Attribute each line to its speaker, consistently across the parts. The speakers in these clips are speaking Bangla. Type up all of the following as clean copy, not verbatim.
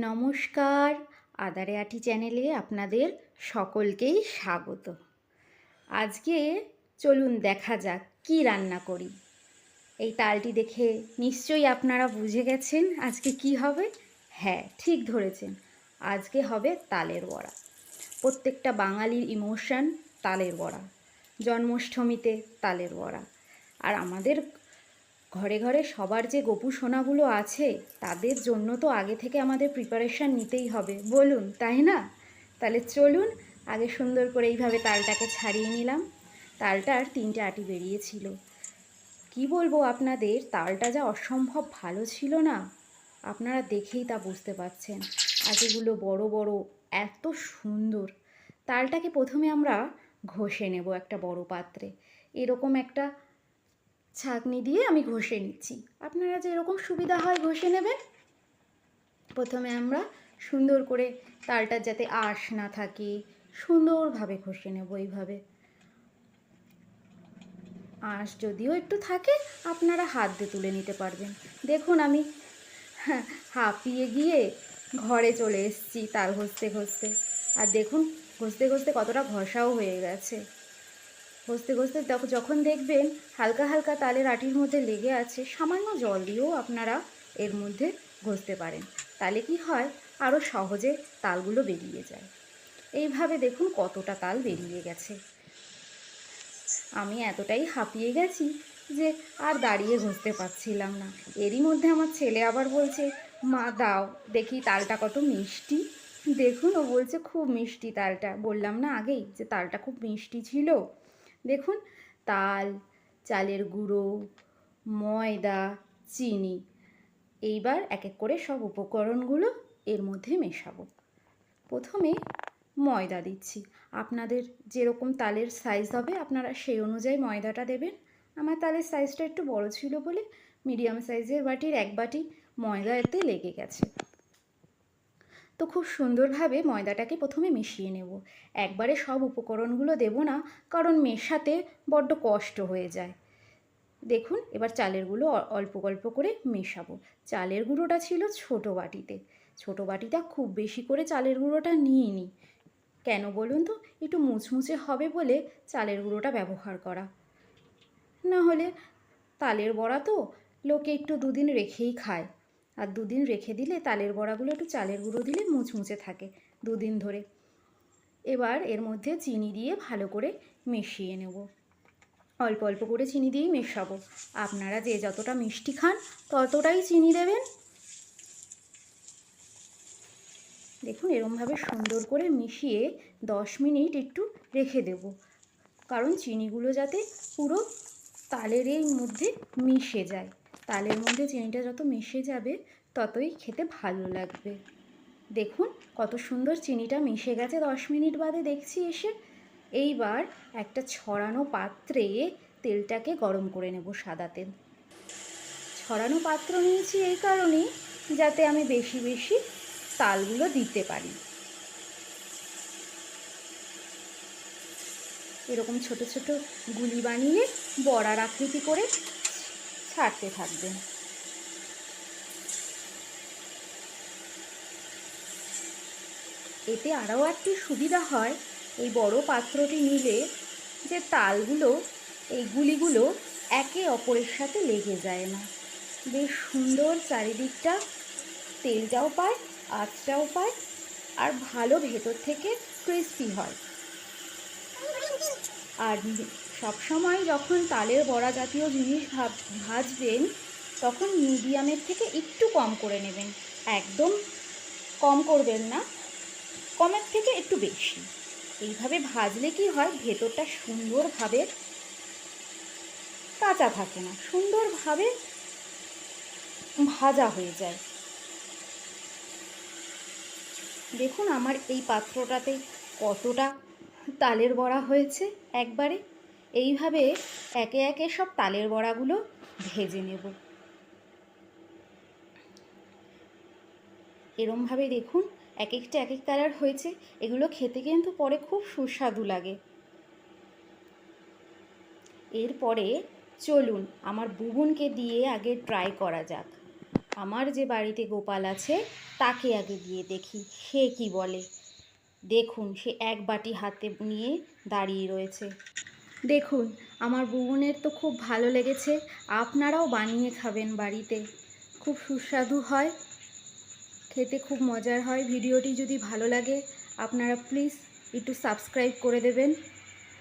Speaker 1: নমস্কার, আদারে আটি চ্যানেলে আপনাদের সকলকেই স্বাগত। আজকে চলুন দেখা যাক কি রান্না করি। এই তালটি দেখে নিশ্চয়ই আপনারা বুঝে গেছেন আজকে কি হবে। হ্যাঁ, ঠিক ধরেছেন, আজকে হবে তালের বড়া। প্রত্যেকটা বাঙালির ইমোশন তালের বড়া, জন্মাষ্টমীতে তালের বড়া। আর আমাদের ঘরে ঘরে সবার যে গোপু সোনাগুলো আছে তাদের জন্য তো আগে থেকে আমাদের প্রিপারেশান নিতেই হবে, বলুন তাই না? তাহলে চলুন আগে সুন্দর করে এইভাবে তালটাকে ছাড়িয়ে নিলাম। তালটার 3টে আটি বেরিয়েছিল। কি বলবো আপনাদের, তালটা যা অসম্ভব ভালো ছিল না, আপনারা দেখেই তা বুঝতে পারছেন। আটিগুলো বড় বড়, এত সুন্দর। তালটাকে প্রথমে আমরা ঘষে নেব একটা বড় পাত্রে। এরকম একটা ছাঁকনি দিয়ে আমি ঘষে নিচ্ছি, আপনারা যেরকম সুবিধা হয় ঘষে নেবেন। প্রথমে আমরা সুন্দর করে তালটার যাতে আঁশ না থাকে সুন্দরভাবে ঘষে নেব। এইভাবে আঁশ যদিও একটু থাকে আপনারা হাত দিয়ে তুলে নিতে পারবেন। দেখুন আমি হাঁপিয়ে গিয়ে ঘরে চলে এসেছি তাল ঘষতে ঘষতে। আর দেখুন ঘষতে ঘষতে কতটা ঘষাও হয়ে গেছে। ঘষতে ঘষতে যখন দেখবেন হালকা হালকা তালের আটির মধ্যে লেগে আছে, সামান্য জল দিয়েও আপনারা এর মধ্যে ঘষতে পারেন। তাহলে কি হয়, আরও সহজে তালগুলো বেরিয়ে যায়। এইভাবে দেখুন কতটা তাল বেরিয়ে গেছে। আমি এতটাই হাঁপিয়ে গেছি যে আর দাঁড়িয়ে ঘষতে পারছিলাম না। এরই মধ্যে আমার ছেলে আবার বলছে, মা দাও দেখি তালটা কত মিষ্টি। দেখুন ও বলছে খুব মিষ্টি তালটা। বললাম না আগেই যে তালটা খুব মিষ্টি ছিল। দেখুন তাল, চালের গুঁড়ো, ময়দা, চিনি, এইবার এক এক করে সব উপকরণগুলো এর মধ্যে মেশাবো। প্রথমে ময়দা দিচ্ছি। আপনাদের যেরকম তালের সাইজ হবে আপনারা সেই অনুযায়ী ময়দাটা দেবেন। আমার তালের সাইজটা একটু বড় ছিল বলে মিডিয়াম সাইজের বাটির 1 বাটি ময়দা এতে লেগে গেছে। তো খুব সুন্দরভাবে ময়দাটাকে প্রথমে মিশিয়ে নেব। একবারে সব উপকরণগুলো দেব না, কারণ মেশাতে বড্ড কষ্ট হয়ে যায়। দেখুন এবার চালের গুঁড়ো অল্প অল্প করে মেশাবো। চালের গুঁড়োটা ছিল ছোটো বাটিতে। ছোটো বাটিটা খুব বেশি করে চালের গুঁড়োটা নিয়ে নিই। কেন বলুন তো, একটু মুচমুচে হবে বলে চালের গুঁড়োটা ব্যবহার করা। না হলে তালের বড়া তো লোকে একটু 2 দিন রেখেই খায়। আর 2 দিন রেখে দিলে তালের বড়াগুলো একটু চালের গুঁড়ো দিলে মুচমুচে থাকে 2 দিন ধরে। এবার এর মধ্যে চিনি দিয়ে ভালো করে মিশিয়ে নেব। অল্প অল্প করে চিনি দিয়েই মেশাবো। আপনারা যে যতটা মিষ্টি খান ততটাই চিনি দেবেন। দেখুন এরমভাবে সুন্দর করে মিশিয়ে 10 মিনিট একটু রেখে দেব, কারণ চিনিগুলো যাতে পুরো তালের এই মধ্যে মিশে যায়। তালের মধ্যে চিনিটা যত মিশে যাবে ততই খেতে ভালো লাগবে। দেখুন কত সুন্দর চিনিটা মিশে গেছে 10 মিনিট বাদে দেখছি এসে। এইবার একটা ছড়ানো পাত্রে তেলটাকে গরম করে নেব, সাদা তেল। ছড়ানো পাত্র নিয়েছি এই কারণেই যাতে আমি বেশি বেশি তালগুলো দিতে পারি। এরকম ছোট ছোট গুলি বানিয়ে বড়ার আকৃতি করে ছাড়তে থাকবেন। এতে আরও একটু সুবিধা হয় এই বড় পাত্রটি নিলে, যে তালগুলো এই গুলিগুলো একে অপরের সাথে লেগে যায় না। বেশ সুন্দর চারিদিকটা তেলটাও পায়, আঁচটাও পায়, আর ভালো ভেতর থেকে ক্রিস্পি হয়। আর সবসময় যখন তালের বড়া জাতীয় জিনিস ভাজবেন তখন মিডিয়ামের থেকে একটু কম করে নেবেন। একদম কম করবেন না, কমের থেকে একটু বেশি। এইভাবে ভাজলে কি হয়, ভেতরটা সুন্দরভাবে কাঁচা থাকে না, সুন্দরভাবে ভাজা হয়ে যায়। দেখুন আমার এই পাত্রটাতে কতটা তালের বড়া হয়েছে একবারে। এইভাবে একে একে সব তালের বড়াগুলো ভেজে নেব। এরমভাবে দেখুন এক একটা এক এক কালার হয়েছে। এগুলো খেতে কিন্তু পরে খুব সুস্বাদু লাগে। এরপরে চলুন আমার বুবুনকে দিয়ে আগে ট্রাই করা যাক। আমার যে বাড়িতে গোপাল আছে তাকে আগে দিয়ে দেখি সে কি বলে। দেখুন সে এক বাটি হাতে নিয়ে দাঁড়িয়ে রয়েছে। দেখুন আমার বুবনের তো খুব ভালো লেগেছে, আপনারাও বানিয়ে খাবেন বাড়িতে, খুব সুস্বাদু হয়, খেতে খুব মজার হয়। ভিডিওটি যদি ভালো লাগে আপনারা প্লিজ একটু সাবস্ক্রাইব করে দেবেন।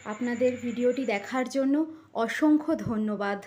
Speaker 1: আপনাদের ভিডিওটি দেখার জন্য অসংখ্য ধন্যবাদ।